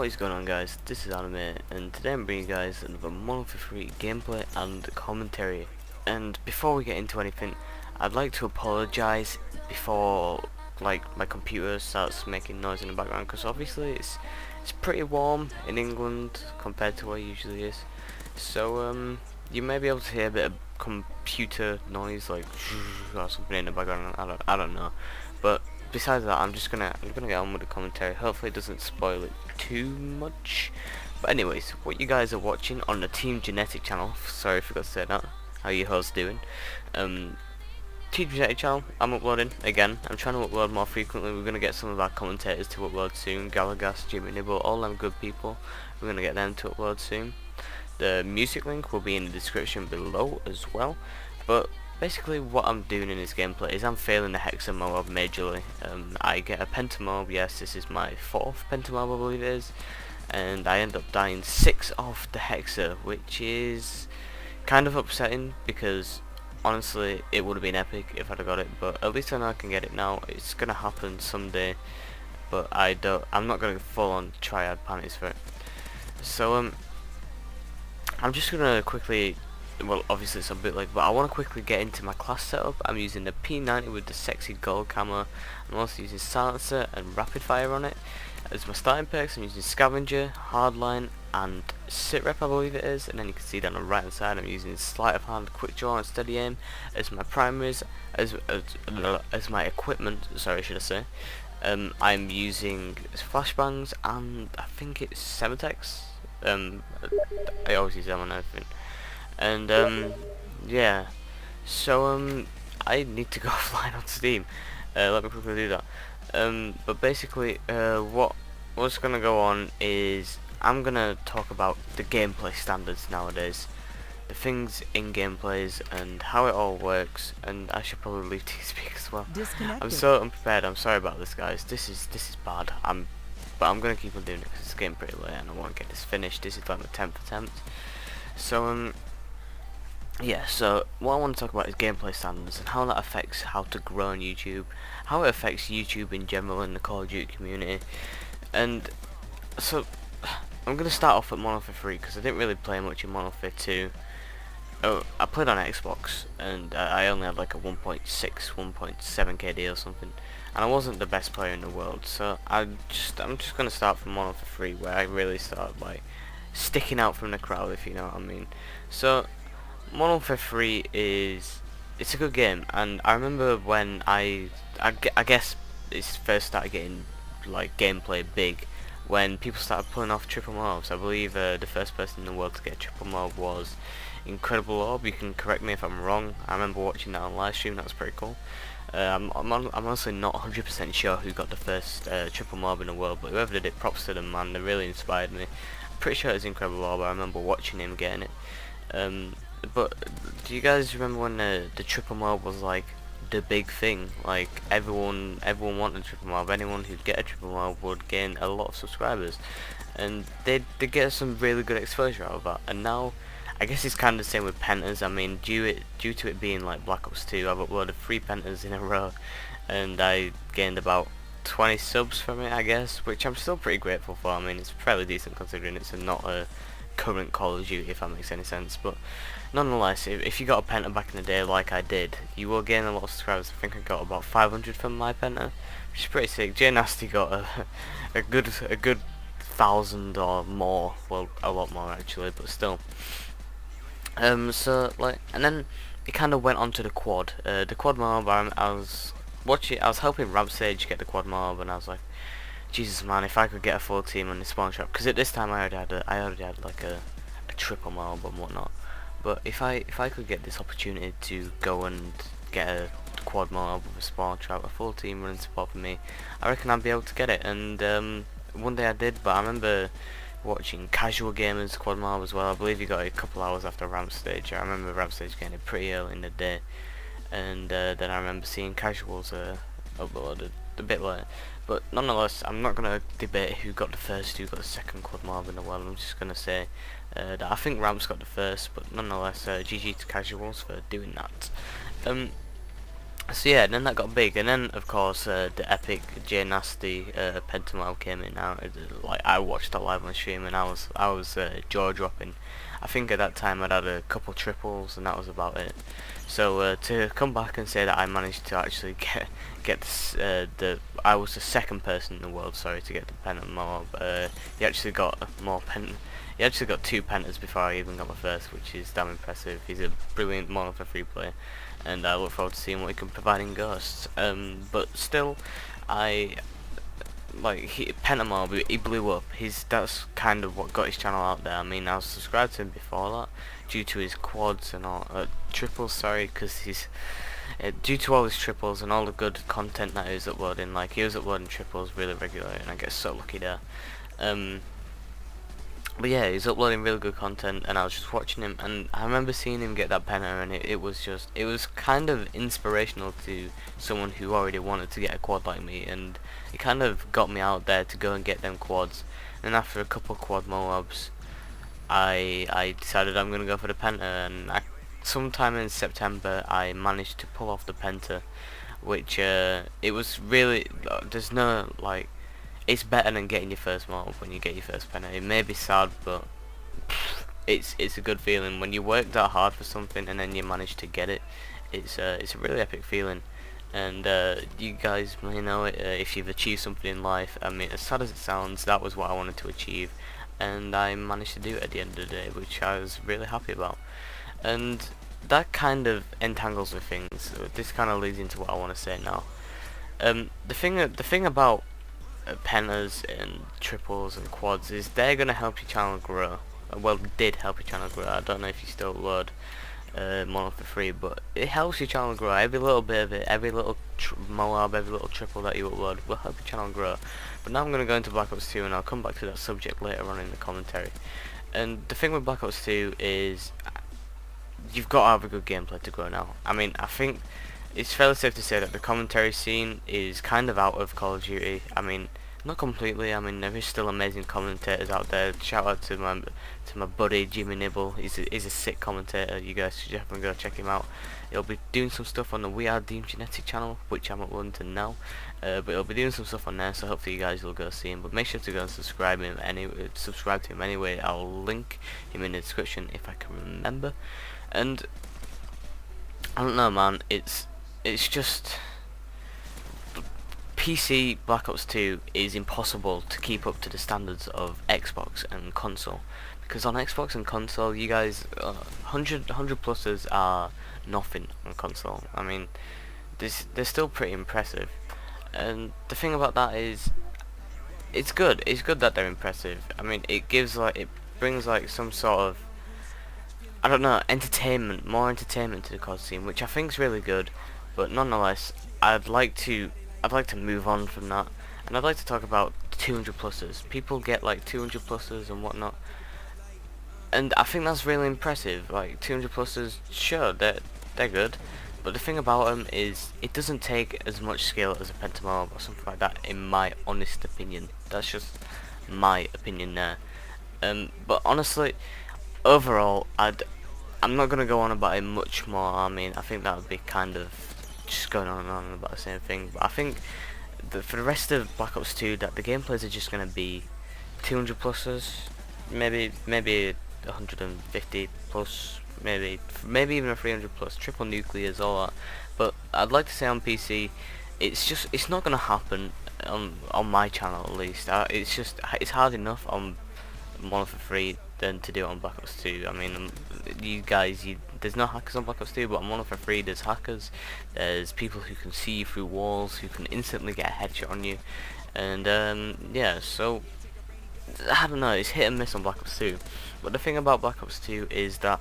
What is going on, guys? This is Anime, and today I'm bringing you guys another MW3 gameplay and commentary. And before we get into anything, I'd like to apologise before my computer starts making noise in the background, because obviously it's pretty warm in England compared to where it usually is. So you may be able to hear a bit of computer noise, like or something in the background. I don't know, but besides that, I'm gonna get on with the commentary. Hopefully it doesn't spoil it too much. But anyways, what you guys are watching on the Team Genetic channel, sorry I forgot to say that, how you hoes doing, Team Genetic channel, I'm uploading again. I'm trying to upload more frequently. We're gonna get some of our commentators to upload soon. Galagas, Jimmy Nibble, all them good people, we're gonna get them to upload soon. The music link will be in the description below as well. But basically what I'm doing in this gameplay is I'm failing the Hexa MOAB majorly. I get a PENTA MOAB, yes, this is my 4th PENTA MOAB I believe it is, and I end up dying 6 off the Hexa, which is kind of upsetting because honestly it would have been epic if I'd have got it, but at least I know I can get it now. It's gonna happen someday, but I'm not gonna full on triad panics for it. So I'm just gonna quickly, well obviously it's a bit late, but I want to quickly get into my class setup. I'm using the P90 with the sexy gold camo. I'm also using silencer and rapid fire on it. As my starting perks, I'm using scavenger, hardline and sit rep I believe it is, and then you can see down the right hand side I'm using sleight of hand, quick draw and steady aim as my primaries. As my equipment, sorry should I say, I'm using flashbangs and I think it's Semitex. I always use them on everything. And yeah, so I need to go offline on Steam. Let me quickly do that. But basically what's gonna go on is I'm gonna talk about the gameplay standards nowadays, the things in gameplays and how it all works, and I should probably leave TeamSpeak as well. I'm so unprepared. I'm sorry about this, guys. This is bad. But I'm gonna keep on doing it because it's getting pretty late and I want to get this finished. This is like my 10th attempt. So yeah, so what I want to talk about is gameplay standards and how that affects how to grow on YouTube, how it affects YouTube in general in the Call of Duty community. And so I'm going to start off at Modern Warfare 3 because I didn't really play much in Modern Warfare 2. Oh, I played on Xbox and I only had like a 1.6, 1.7 KD or something, and I wasn't the best player in the world. So I'm just going to start from Modern Warfare 3 where I really started like sticking out from the crowd, if you know what I mean. So Modern Warfare 3 it's a good game, and I remember when I guess it first started getting like gameplay big when people started pulling off triple MOABs. I believe the first person in the world to get a triple MOAB was Incredible Orb. You can correct me if I'm wrong. I remember watching that on live stream. That was pretty cool. I'm honestly not 100% sure who got the first triple MOAB in the world, but whoever did it, props to them, man. They really inspired me. I'm pretty sure it was Incredible Orb. I remember watching him getting it. But do you guys remember when the triple MOAB was like the big thing? Like everyone wanted triple MOAB. Anyone who'd get a triple MOAB would gain a lot of subscribers, and they'd get some really good exposure out of that. And now I guess it's kind of the same with pentas. I mean, due to it being like Black Ops 2, I've uploaded 3 pentas in a row, and I gained about 20 subs from it, I guess, which I'm still pretty grateful for. I mean, it's fairly decent considering it's not a current Call of Duty, if that makes any sense. But nonetheless, if you got a penta back in the day like I did, you will gain a lot of subscribers. I think I got about 500 from my penta, which is pretty sick. J Nasty got a good 1,000 or more. Well, a lot more actually, but still. So like, and then it kind of went on to the quad. The quad MOAB, I was helping Rampstage get the quad MOAB, and I was like, Jesus man, if I could get a full team on the spawn trap, because at this time I already had like a triple MOAB and whatnot. But if I could get this opportunity to go and get a quad MOAB with a spawn trap, a full team running support for me, I reckon I'd be able to get it. And one day I did, but I remember watching Casual Gamers quad MOAB as well. I believe he got it a couple hours after Rampstage. I remember Rampstage getting it pretty early in the day, and then I remember seeing Casuals uploaded a bit later. But nonetheless, I'm not going to debate who got the first, who got the second quad MOAB in the world. I'm just going to say that I think Ramps got the first, but nonetheless, GG to Casuals for doing that. So yeah, then that got big, and then of course the epic J Nasty PENTA MOAB came in. Now, like I watched that live on stream, and I was jaw dropping. I think at that time I'd had a couple triples, and that was about it. So to come back and say that I managed to actually get this, I was the second person in the world, sorry, to get the PENTA MOAB. He actually got more pen. He actually got 2 pentas before I even got my first, which is damn impressive. He's a brilliant Mono for free player, and I look forward to seeing what he can provide in Ghosts. But still, I like PENTA MOAB, he blew up. That's kind of what got his channel out there. I mean, I was subscribed to him before that, due to his quads and all triples. Sorry, because he's due to all his triples and all the good content that he was uploading. Like he was uploading triples really regularly, and I get so lucky there. But yeah, he's uploading really good content, and I was just watching him, and I remember seeing him get that penta, and it was kind of inspirational to someone who already wanted to get a quad like me, and it kind of got me out there to go and get them quads. And after a couple quad MOABs, I decided I'm gonna go for the penta, and sometime in September I managed to pull off the penta, which it was really there's no like. It's better than getting your first MOAB when you get your first penta. It may be sad, but it's a good feeling when you work that hard for something and then you manage to get it. It's a really epic feeling, and you guys may know it if you've achieved something in life. I mean, as sad as it sounds, that was what I wanted to achieve, and I managed to do it at the end of the day, which I was really happy about. And that kind of entangles with things. This kind of leads into what I want to say now. The thing about pentas and triples and quads is they're gonna help your channel grow. Well, did help your channel grow. I don't know if you still upload mono for free, but it helps your channel grow. Every little bit of it, every little MOAB, every little triple that you upload will help your channel grow. But now I'm gonna go into Black Ops 2, and I'll come back to that subject later on in the commentary. And the thing with Black Ops 2 is you've got to have a good gameplay to grow now. I mean, I think it's fairly safe to say that the commentary scene is kind of out of Call of Duty. I mean, not completely. I mean, there is still amazing commentators out there. Shout out to my buddy Jimmy Nibble. He's a sick commentator. You guys should definitely go check him out. He'll be doing some stuff on the We Are Deemed Genetic channel, which I'm uploading to now. But he'll be doing some stuff on there, so hopefully you guys will go see him. But make sure to go and subscribe to him anyway. I'll link him in the description if I can remember. And I don't know, man. It's just PC Black Ops 2 is impossible to keep up to the standards of Xbox and console, because on Xbox and console, you guys 100 pluses are nothing on console. I mean, they're still pretty impressive, and the thing about that is it's good that they're impressive. I mean, it brings like some sort of, I don't know, more entertainment to the COD scene, which I think is really good. But nonetheless, I'd like to move on from that, and I'd like to talk about 200 pluses. People get like 200 pluses and whatnot, and I think that's really impressive. Like 200 pluses, sure, they're good, but the thing about them is it doesn't take as much skill as a PENTA MOAB or something like that, in my honest opinion. That's just my opinion there. But honestly, overall, I'm not gonna go on about it much more. I mean, I think that would be kind of just going on and on about the same thing. But I think for the rest of Black Ops 2, that the gameplays are just gonna be 200 pluses, maybe 150 plus, maybe even a 300 plus, triple nuclears, all that. But I'd like to say on PC, it's not gonna happen on my channel at least. It's hard enough on Mono for free than to do it on Black Ops 2. I mean, you guys, there's no hackers on Black Ops 2, but on Mono for free there's hackers. There's people who can see you through walls, who can instantly get a headshot on you, and yeah, so I don't know, it's hit and miss on Black Ops 2. But the thing about Black Ops 2 is that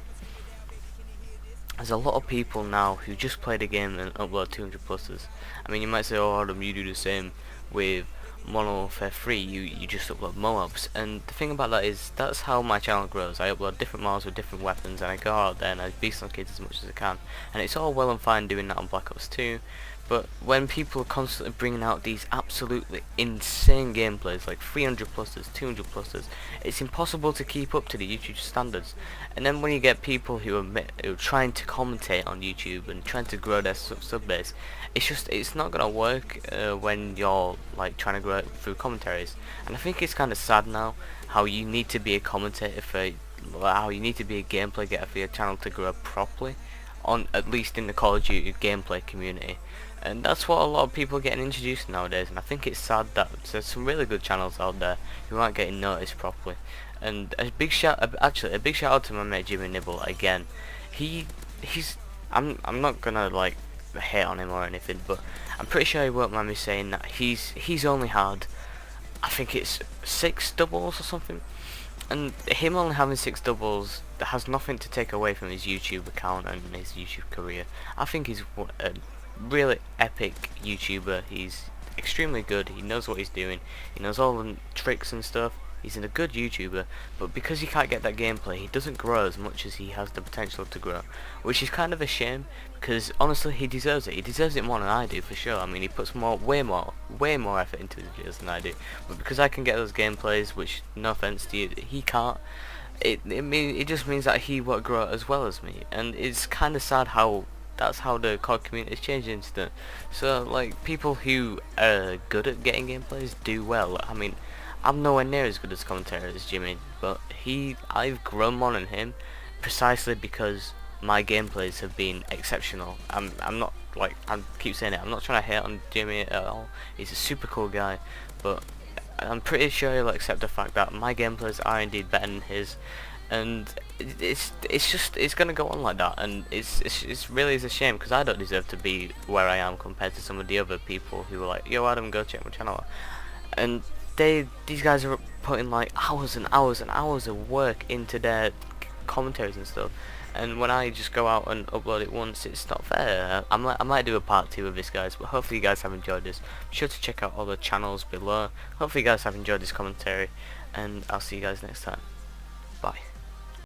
there's a lot of people now who just play the game and upload 200 pluses. I mean, you might say, oh Adam, you do the same with Mono for free, you just upload MOABs, and the thing about that is that's how my channel grows. I upload different MOABs with different weapons, and I go out there and I beast on kids as much as I can, and it's all well and fine doing that on Black Ops 2, But when people are constantly bringing out these absolutely insane gameplays, like 300 pluses, 200 pluses, it's impossible to keep up to the YouTube standards. And then when you get people who are trying to commentate on YouTube and trying to grow their sub base, it's not gonna work when you're like trying to grow it through commentaries. And I think it's kind of sad now how you need to be a commentator for, how you need to be a gameplay getter for your channel to grow properly, on at least in the Call of Duty gameplay community. And that's what a lot of people are getting introduced nowadays, and I think it's sad that there's some really good channels out there who aren't getting noticed properly. And a big shout out to my mate Jimmy Nibble again. He's I'm not gonna like hate on him or anything, but I'm pretty sure he won't mind me saying that he's only had, I think it's 6 doubles or something. And him only having 6 doubles has nothing to take away from his YouTube account and his YouTube career. I think he's a really epic YouTuber. He's extremely good. He knows what he's doing. He knows all the tricks and stuff. He's a good YouTuber, but because he can't get that gameplay, he doesn't grow as much as he has the potential to grow, which is kind of a shame, because honestly he deserves it. He deserves it more than I do, for sure. I mean, he puts way more effort into his videos than I do, but because I can get those gameplays, which, no offense to you, he can't, it just means that he won't grow as well as me, and it's kind of sad how that's how the COD community is changing today. So like, people who are good at getting gameplays do well. I mean, I'm nowhere near as good as commentator as Jimmy, but I've grown more than him precisely because my gameplays have been exceptional. I'm not like, I keep saying it, I'm not trying to hate on Jimmy at all. He's a super cool guy, but I'm pretty sure he'll accept the fact that my gameplays are indeed better than his, and it's gonna go on like that, and it's really is a shame, because I don't deserve to be where I am compared to some of the other people who are like, yo Adam, go check my channel, and these guys are putting like hours and hours and hours of work into their commentaries and stuff, and when I just go out and upload it once, it's not fair. I might do a part 2 of this, guys, but hopefully you guys have enjoyed this. Be sure to check out all the channels below. Hopefully you guys have enjoyed this commentary, and I'll see you guys next time. Bye.